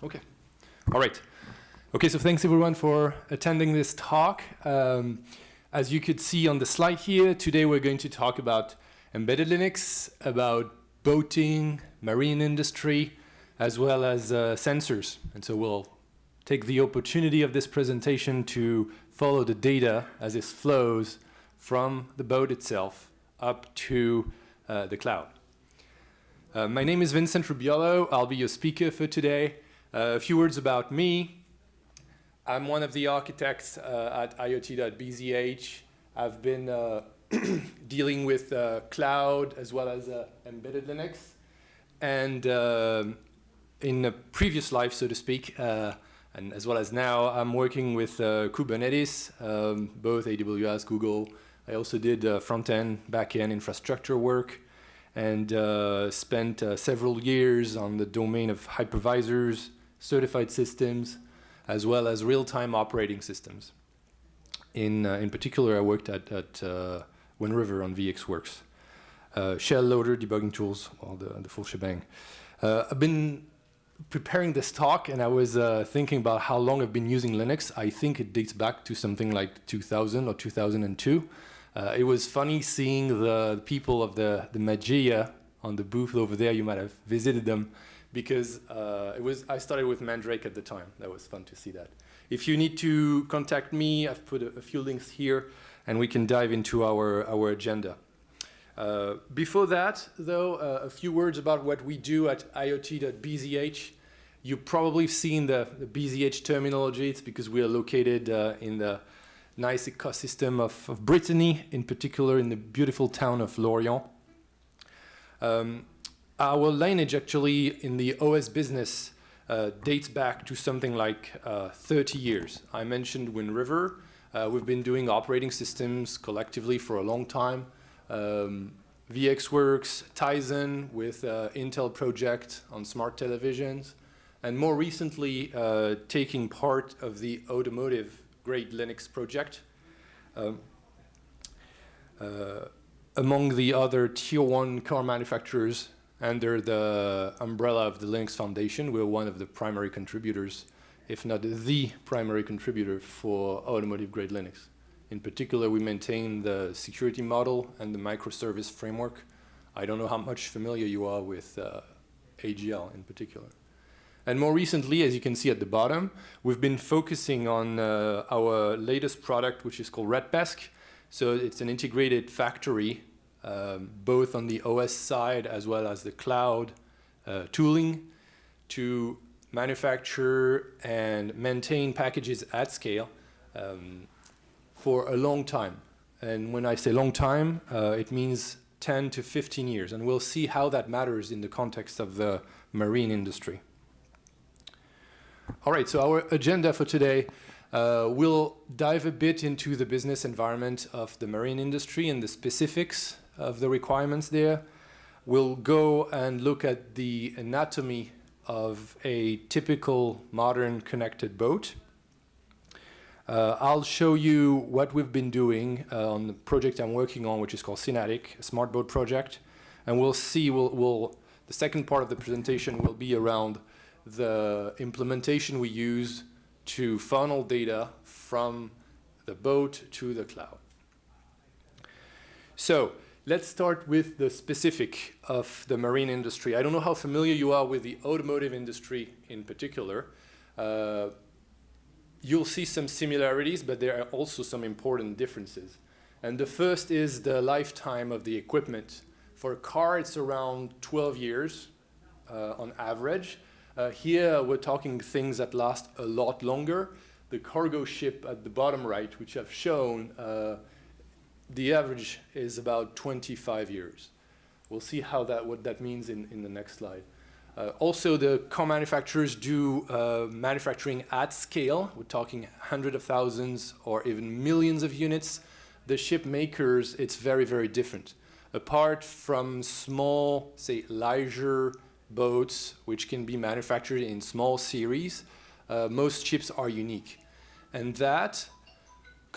Okay. All right. Okay, so thanks everyone for attending this talk. As you could see on the slide here, today we're going to talk about embedded Linux, about boating, marine industry, as well as sensors. And so we'll take the opportunity of this presentation to follow the data as it flows from the boat itself up to the cloud. My name is Vincent Rubiolo. I'll be your speaker for today. A few words about me. I'm one of the architects at IoT.bzh. I've been dealing with cloud as well as embedded Linux. And in a previous life, so to speak, and as well as now, I'm working with Kubernetes, both AWS, Google. I also did front-end, back-end infrastructure work, and spent several years on the domain of hypervisors, certified systems, as well as real-time operating systems. In particular, I worked at Wind River on VxWorks. Shell loader, debugging tools, all the full shebang. I've been preparing this talk, and I was thinking about how long I've been using Linux. I think it dates back to something like 2000 or 2002. It was funny seeing the people of the Mageia on the booth over there. You might have visited them, because I started with Mandrake at the time. That was fun to see that. If you need to contact me, I've put a few links here, and we can dive into our agenda. Before that, though, a few words about what we do at IoT.bzh. You've probably seen the BZH terminology. It's because we are located in the nice ecosystem of Brittany, in particular in the beautiful town of Lorient. Our lineage actually in the OS business dates back to something like 30 years. I mentioned Wind River. We've been doing operating systems collectively for a long time. VxWorks, Tizen with Intel project on smart televisions, and more recently taking part of the automotive grade Linux project. Among the other tier 1 car manufacturers under the umbrella of the Linux Foundation, we're one of the primary contributors, if not the primary contributor for automotive grade Linux. In particular, we maintain the security model and the microservice framework. I don't know how much familiar you are with AGL in particular. And more recently, as you can see at the bottom, we've been focusing on our latest product, which is called Redpesk. So it's an integrated factory, both on the OS side as well as the cloud tooling, to manufacture and maintain packages at scale for a long time. And when I say long time, it means 10 to 15 years. And we'll see how that matters in the context of the marine industry. All right, so our agenda for today, we'll dive a bit into the business environment of the marine industry and the specifics of the requirements there. We'll go and look at the anatomy of a typical modern connected boat. I'll show you what we've been doing on the project I'm working on, which is called Synatic, a smart boat project. And we'll see, the second part of the presentation will be around the implementation we use to funnel data from the boat to the cloud. So let's start with the specific of the marine industry. I don't know how familiar you are with the automotive industry in particular. You'll see some similarities, but there are also some important differences. And the first is the lifetime of the equipment. For a car, it's around 12 years on average. Here, we're talking things that last a lot longer. The cargo ship at the bottom right, which I've shown, the average is about 25 years. We'll see what that means in the next slide. Also, the car manufacturers do manufacturing at scale. We're talking hundreds of thousands or even millions of units. The ship makers, it's very, very different. Apart from small, say, leisure boats, which can be manufactured in small series, most ships are unique. And that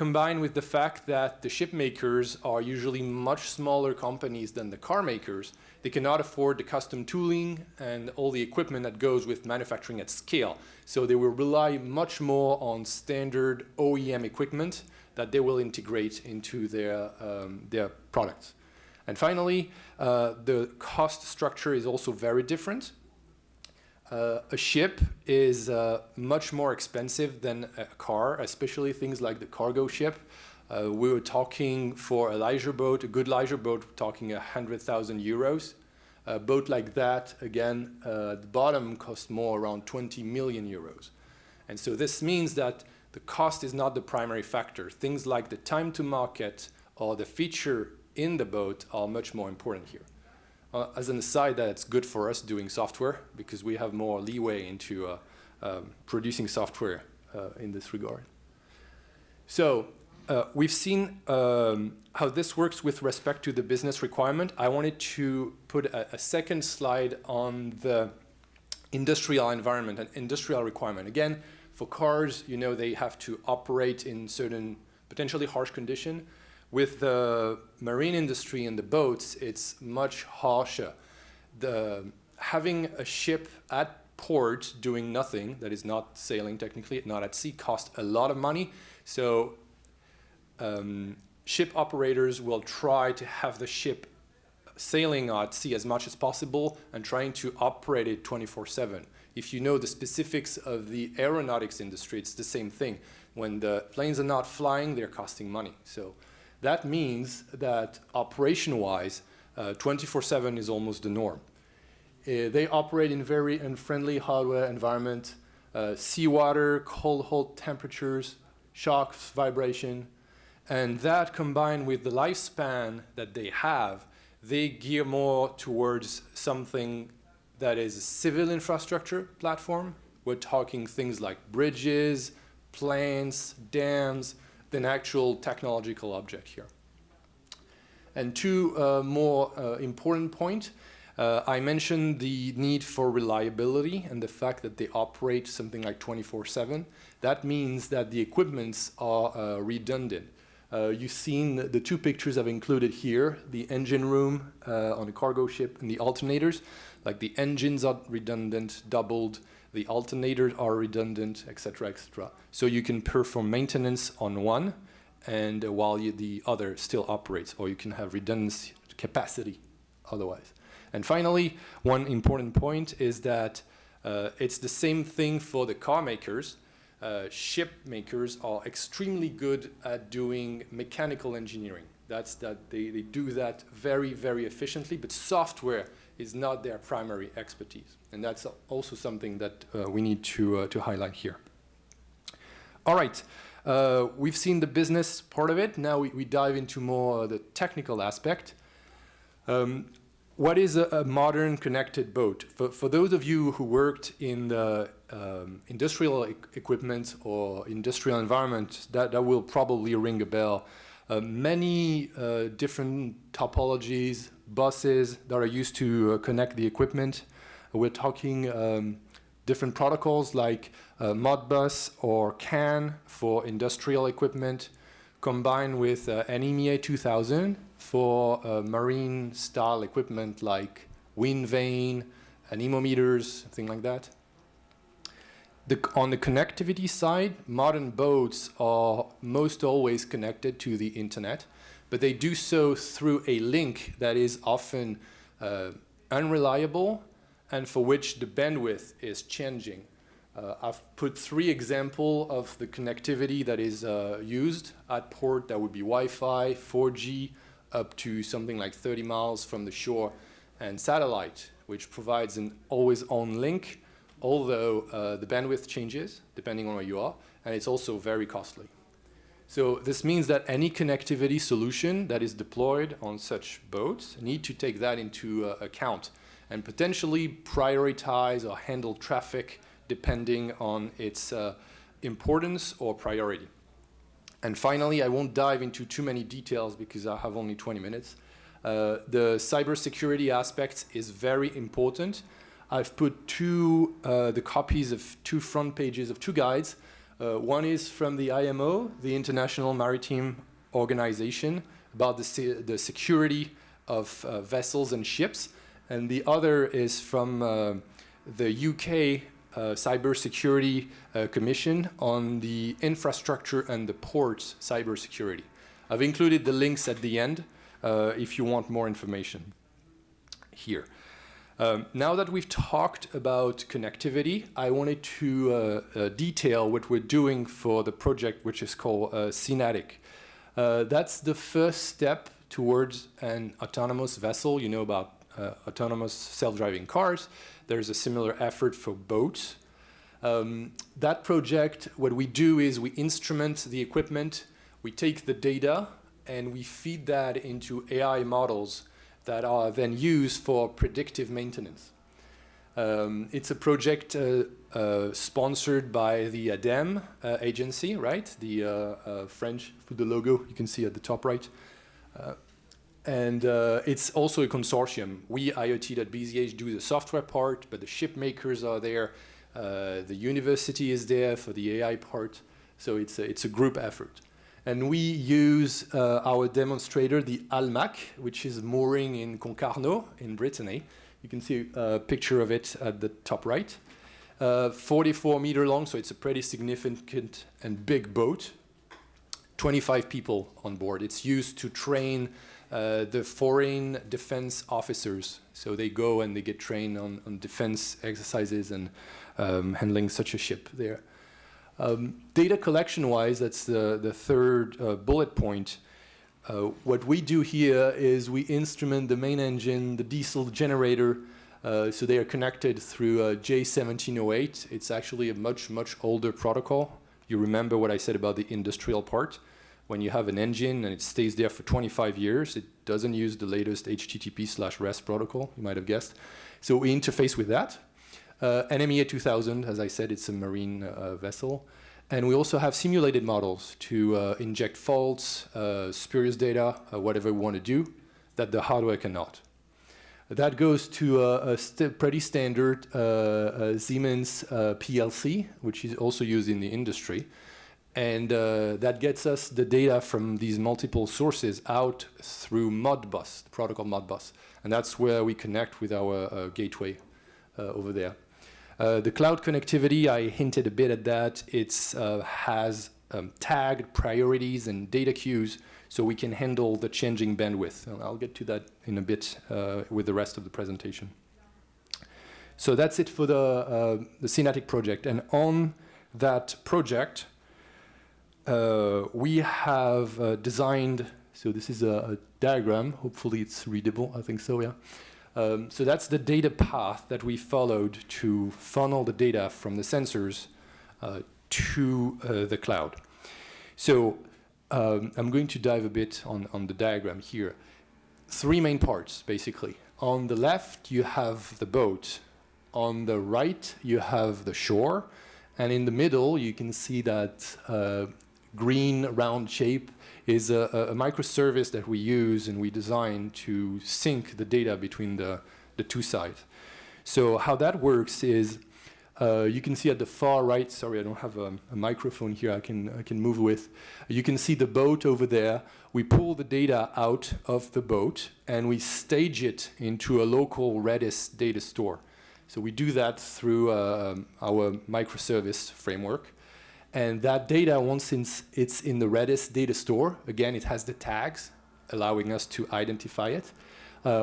combined with the fact that the ship makers are usually much smaller companies than the car makers, they cannot afford the custom tooling and all the equipment that goes with manufacturing at scale. So they will rely much more on standard OEM equipment that they will integrate into their products. And finally, the cost structure is also very different. A ship is much more expensive than a car, especially things like the cargo ship. We were talking for a leisure boat, a good leisure boat, talking 100,000 euros. A boat like that, again, the bottom costs more, around 20 million euros. And so this means that the cost is not the primary factor. Things like the time to market or the feature in the boat are much more important here. As an aside, that's good for us doing software because we have more leeway into producing software in this regard. So we've seen how this works with respect to the business requirement. I wanted to put a second slide on the industrial environment and industrial requirement. Again, for cars, you know, they have to operate in certain potentially harsh conditions. With the marine industry and the boats, it's much harsher. Having a ship at port doing nothing, that is not sailing technically, not at sea, costs a lot of money. So ship operators will try to have the ship sailing at sea as much as possible and trying to operate it 24/7. If you know the specifics of the aeronautics industry, it's the same thing. When the planes are not flying, they're costing money. So that means that operation-wise, 24/7 is almost the norm. They operate in very unfriendly hardware environment, seawater, cold hold temperatures, shocks, vibration, and that combined with the lifespan that they have, they gear more towards something that is a civil infrastructure platform. We're talking things like bridges, planes, dams, than actual technological object here. And two more important points. I mentioned the need for reliability and the fact that they operate something like 24/7. That means that the equipments are redundant. You've seen the two pictures I've included here, the engine room on a cargo ship and the alternators. Like the engines are redundant, doubled, the alternators are redundant, etc., etc. So you can perform maintenance on one, and while the other still operates, or you can have redundancy capacity otherwise. And finally, one important point is that it's the same thing for the car makers. Ship makers are extremely good at doing mechanical engineering. That's that they do that very, very efficiently, but software is not their primary expertise. And that's also something that we need to highlight here. All right, we've seen the business part of it. Now we dive into more the technical aspect. What is a modern connected boat? For those of you who worked in the industrial equipment or industrial environment, that will probably ring a bell. Many different topologies, buses that are used to connect the equipment. We're talking different protocols like Modbus or CAN for industrial equipment, combined with NEMEA 2000 for marine style equipment like wind vane, anemometers, things like that. On the connectivity side, modern boats are most always connected to the internet, but they do so through a link that is often unreliable and for which the bandwidth is changing. I've put 3 examples of the connectivity that is used at port. That would be Wi-Fi, 4G, up to something like 30 miles from the shore, and satellite, which provides an always-on link, although the bandwidth changes depending on where you are, and it's also very costly. So this means that any connectivity solution that is deployed on such boats need to take that into account and potentially prioritize or handle traffic depending on its importance or priority. And finally, I won't dive into too many details because I have only 20 minutes. The cybersecurity aspect is very important. I've put the copies of 2 front pages of 2 guides. One is from the IMO, the International Maritime Organization, about the security of vessels and ships. And the other is from the UK Cybersecurity Commission on the infrastructure and the ports cybersecurity. I've included the links at the end if you want more information here. Now that we've talked about connectivity, I wanted to detail what we're doing for the project, which is called Synatic. That's the first step towards an autonomous vessel. You know about autonomous self-driving cars. There's a similar effort for boats. That project, what we do is we instrument the equipment, we take the data, and we feed that into AI models that are then used for predictive maintenance. It's a project sponsored by the ADEME agency, right? The French, with the logo you can see at the top right. And it's also a consortium. We, IoT.BZH, do the software part, but the ship makers are there. The university is there for the AI part. So it's a group effort. And we use our demonstrator, the Almac, which is mooring in Concarneau in Brittany. You can see a picture of it at the top right. 44-meter long, so it's a pretty significant and big boat. 25 people on board. It's used to train the foreign defense officers. So they go and they get trained on defense exercises and handling such a ship there. Data collection-wise, that's the third bullet point. What we do here is we instrument the main engine, the diesel generator, so they are connected through J1708. It's actually a much, much older protocol. You remember what I said about the industrial part. When you have an engine and it stays there for 25 years, it doesn't use the latest HTTP/REST protocol, you might have guessed. So we interface with that. NMEA 2000, as I said, it's a marine vessel. And we also have simulated models to inject faults, spurious data, whatever we want to do, that the hardware cannot. That goes to a pretty standard Siemens PLC, which is also used in the industry. And that gets us the data from these multiple sources out through Modbus, the protocol Modbus. And that's where we connect with our gateway over there. The cloud connectivity, I hinted a bit at that. It has tagged priorities and data queues so we can handle the changing bandwidth. And I'll get to that in a bit with the rest of the presentation. So that's it for the Synatic project. And on that project, we have designed, so this is a diagram. Hopefully it's readable. I think so, yeah. So that's the data path that we followed to funnel the data from the sensors to the cloud. So I'm going to dive a bit on the diagram here. Three main parts, basically. On the left, you have the boat. On the right, you have the shore. And in the middle, you can see that green round shape is a microservice that we use and we design to sync the data between the two sides. So how that works is you can see at the far right, sorry, I don't have a microphone here I can move with. You can see the boat over there. We pull the data out of the boat and we stage it into a local Redis data store. So we do that through our microservice framework. And that data, once it's in the Redis data store, again, it has the tags allowing us to identify it.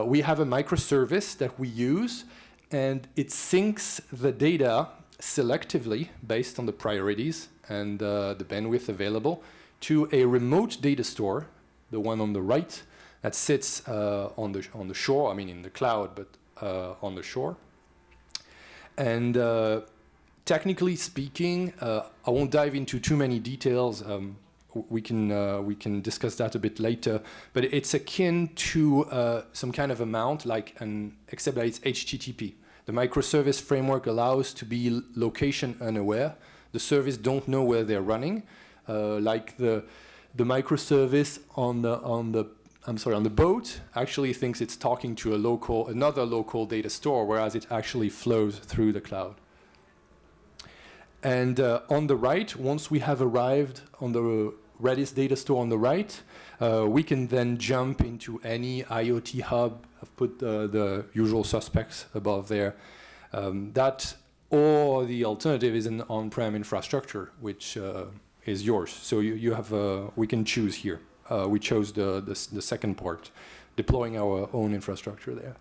We have a microservice that we use, and it syncs the data selectively based on the priorities and the bandwidth available to a remote data store, the one on the right, that sits on the shore, I mean in the cloud, but on the shore. And technically speaking, I won't dive into too many details. We can discuss that a bit later. But it's akin to some kind of a mount, except that it's HTTP. The microservice framework allows to be location unaware. The service don't know where they're running. Like the microservice on the boat actually thinks it's talking to another local data store, whereas it actually flows through the cloud. And on the right, once we have arrived on the Redis data store on the right, we can then jump into any IoT hub. I've put the usual suspects above there. That or the alternative is an on-prem infrastructure, which is yours. So you have we can choose here. We chose the second part, deploying our own infrastructure there.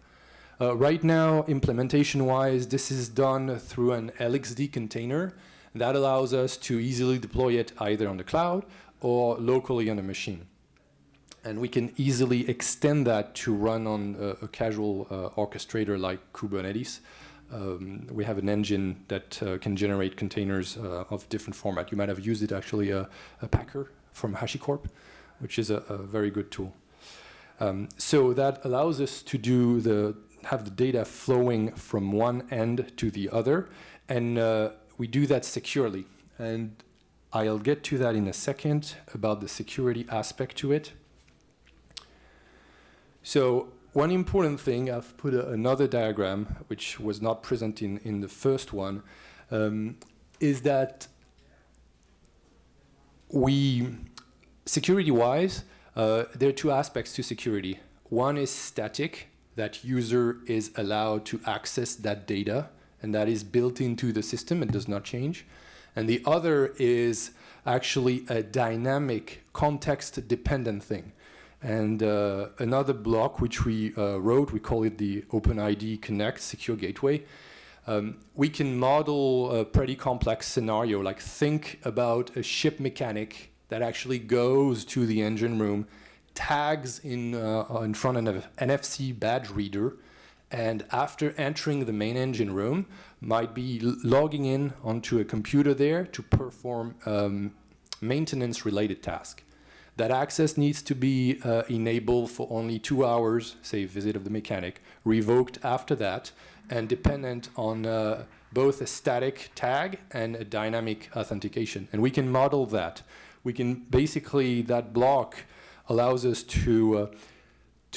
Right now, implementation-wise, this is done through an LXD container. That allows us to easily deploy it either on the cloud or locally on a machine. And we can easily extend that to run on a casual orchestrator like Kubernetes. We have an engine that can generate containers of different format. You might have used it actually, a Packer from HashiCorp, which is a very good tool. So that allows us to have the data flowing from one end to the other, and we do that securely. And I'll get to that in a second about the security aspect to it. So one important thing, I've put another diagram, which was not present in the first one, is that security-wise, there are two aspects to security. One is static, that user is allowed to access that data, and that is built into the system and does not change. And the other is actually a dynamic, context-dependent thing. And another block which we wrote, we call it the OpenID Connect secure gateway. We can model a pretty complex scenario, like think about a ship mechanic that actually goes to the engine room, tags in front of an NFC badge reader, and after entering the main engine room, might be logging in onto a computer there to perform maintenance-related task. That access needs to be enabled for only 2 hours, say visit of the mechanic, revoked after that, and dependent on both a static tag and a dynamic authentication. And we can model that. We can basically, that block allows us to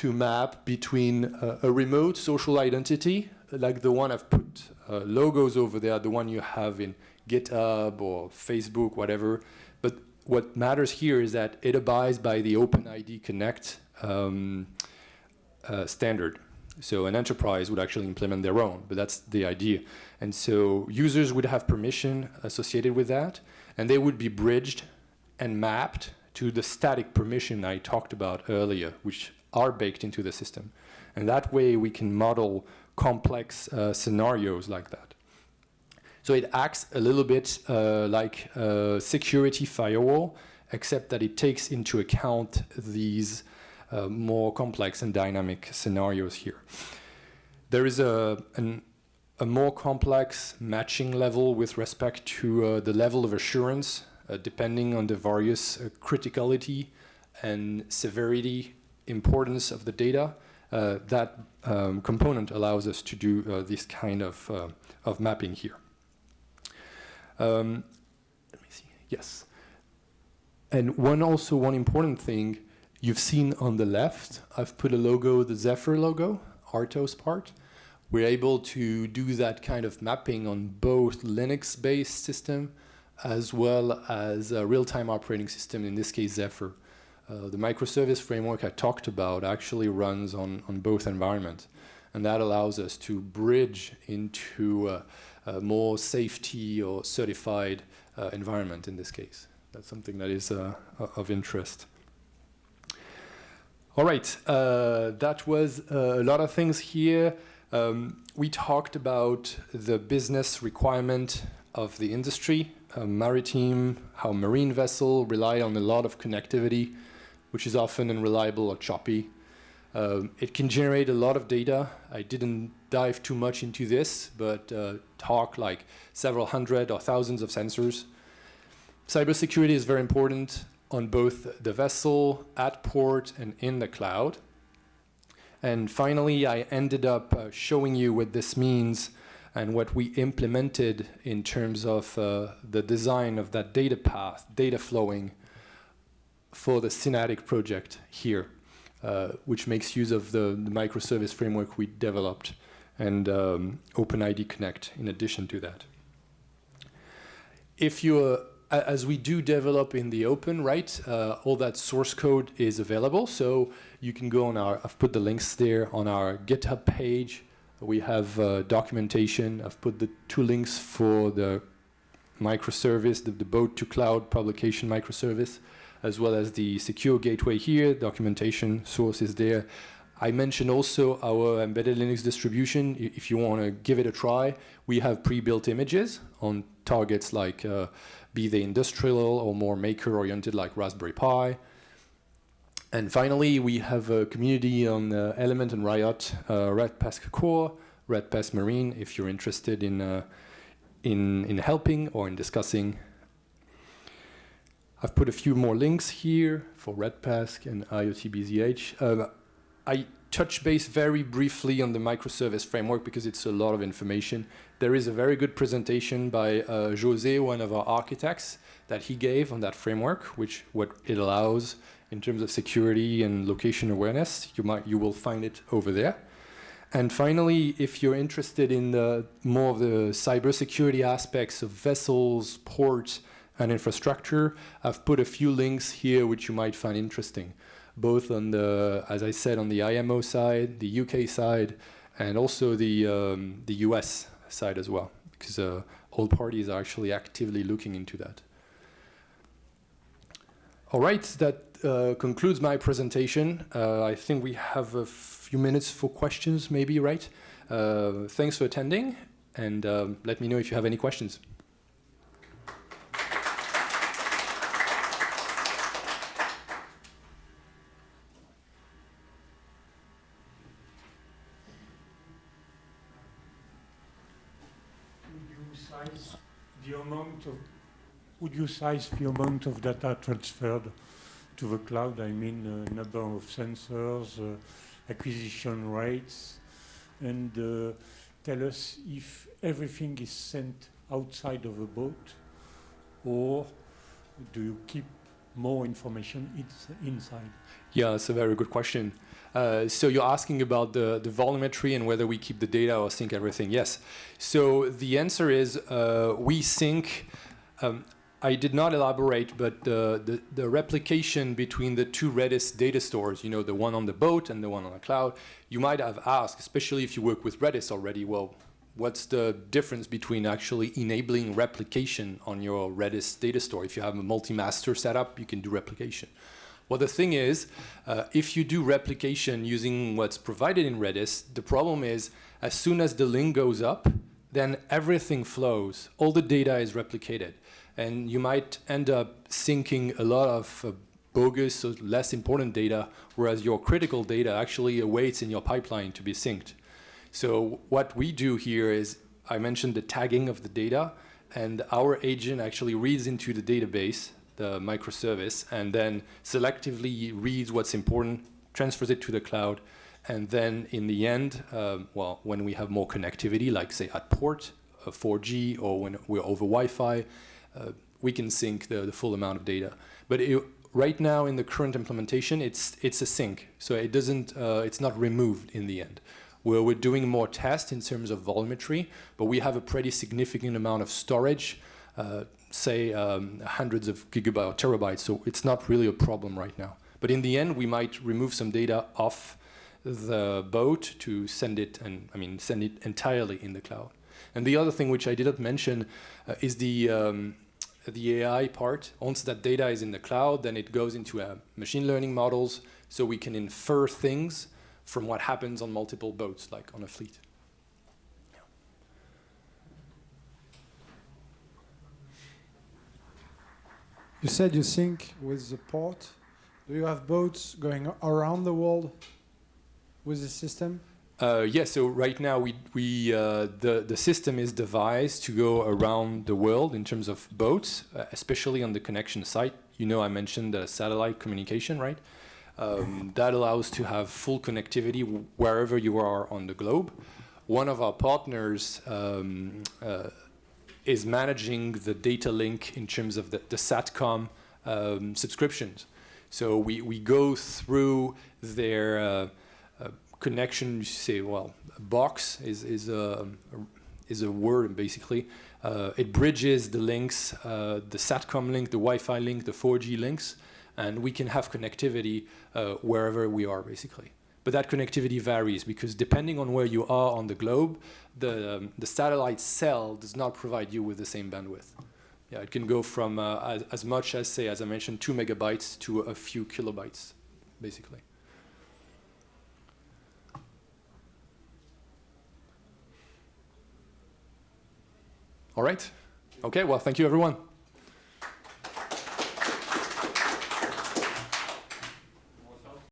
map between a remote social identity, like the one I've put logos over there, the one you have in GitHub or Facebook, whatever. But what matters here is that it abides by the OpenID Connect standard. So an enterprise would actually implement their own, but that's the idea. And so users would have permission associated with that, and they would be bridged and mapped to the static permission I talked about earlier, which are baked into the system. And that way we can model complex scenarios like that. So it acts a little bit like a security firewall, except that it takes into account these more complex and dynamic scenarios here. There is a more complex matching level with respect to the level of assurance, depending on the various criticality and severity importance of the data. That component allows us to do this kind of mapping here. Let me see. Yes. And one important thing you've seen on the left, I've put a logo, the Zephyr logo, Artos part. We're able to do that kind of mapping on both Linux-based system as well as a real-time operating system, in this case Zephyr. The microservice framework I talked about actually runs on both environments. And that allows us to bridge into a more safety or certified environment in this case. That's something that is of interest. All right, that was a lot of things here. We talked about the business requirement of the industry, maritime, how marine vessels rely on a lot of connectivity, which is often unreliable or choppy. It can generate a lot of data. I didn't dive too much into this, but talk like several hundred or thousands of sensors. Cybersecurity is very important on both the vessel, at port, and in the cloud. And finally, I ended up showing you what this means and what we implemented in terms of the design of that data path, data flowing for the Synatic project here, which makes use of the microservice framework we developed and OpenID Connect in addition to that. if you, as we do develop in the open, right, all that source code is available. So you can go on I've put the links there on our GitHub page. We have documentation. I've put the 2 links for the microservice, the boat to cloud publication microservice, as well as the secure gateway here. Documentation source is there. I mentioned also our embedded Linux distribution. If you want to give it a try, we have pre-built images on targets like be they industrial or more maker-oriented like Raspberry Pi. And finally, we have a community on Element and Riot, Redpask Core, Redpask Marine, if you're interested in helping or in discussing. I've put a few more links here for Redpask and IoT-BZH. I touch base very briefly on the microservice framework because it's a lot of information. There is a very good presentation by José, one of our architects, that he gave on that framework, what it allows in terms of security and location awareness. You will find it over there. And finally, if you're interested in more of the cybersecurity aspects of vessels, ports, and infrastructure, I've put a few links here which you might find interesting, both on the, as I said, on the IMO side, the UK side, and also the US side as well, because all parties are actually actively looking into that. All right, that concludes my presentation. I think we have a few minutes for questions, maybe, right? Thanks for attending, and let me know if you have any questions. Would you size the amount of data transferred to the cloud? I mean, number of sensors, acquisition rates, and tell us if everything is sent outside of a boat, or do you keep more information inside? Yeah, that's a very good question. So you're asking about the volumetry and whether we keep the data or sync everything. Yes. So the answer is we sync. I did not elaborate, but the replication between the 2 Redis data stores, you know, the one on the boat and the one on the cloud, you might have asked, especially if you work with Redis already, well, what's the difference between actually enabling replication on your Redis data store? If you have a multi-master setup, you can do replication. Well, the thing is, if you do replication using what's provided in Redis, the problem is as soon as the link goes up, then everything flows. All the data is replicated. And you might end up syncing a lot of bogus or less important data, whereas your critical data actually awaits in your pipeline to be synced. So what we do here is, I mentioned the tagging of the data, and our agent actually reads into the database, the microservice, and then selectively reads what's important, transfers it to the cloud, and then in the end, well, when we have more connectivity, like say at port, 4G, or when we're over Wi-Fi, we can sync the full amount of data. But right now in the current implementation, it's a sync, so it doesn't, it's not removed in the end. We're doing more tests in terms of volumetry, but we have a pretty significant amount of storage, say hundreds of gigabytes or terabytes, so it's not really a problem right now. But in the end, we might remove some data off the boat to send it, send it entirely in the cloud. And the other thing which I didn't mention is the AI part. Once that data is in the cloud, then it goes into machine learning models, so we can infer things from what happens on multiple boats, like on a fleet. Yeah. You said you sync with the port. Do you have boats going around the world with the system? Yes, so right now the system is devised to go around the world in terms of boats, especially on the connection site. You know, I mentioned the satellite communication, right? That allows to have full connectivity wherever you are on the globe. One of our partners is managing the data link in terms of the SATCOM subscriptions. So we go through their connection. You say, well, a box is a word basically. It bridges the links, the SATCOM link, the Wi-Fi link, the 4G links, and we can have connectivity wherever we are, basically. But that connectivity varies because depending on where you are on the globe, the satellite cell does not provide you with the same bandwidth. Yeah, it can go from as much as, say, as I mentioned, 2 megabytes to a few kilobytes, basically. All right. Okay, well, thank you, everyone.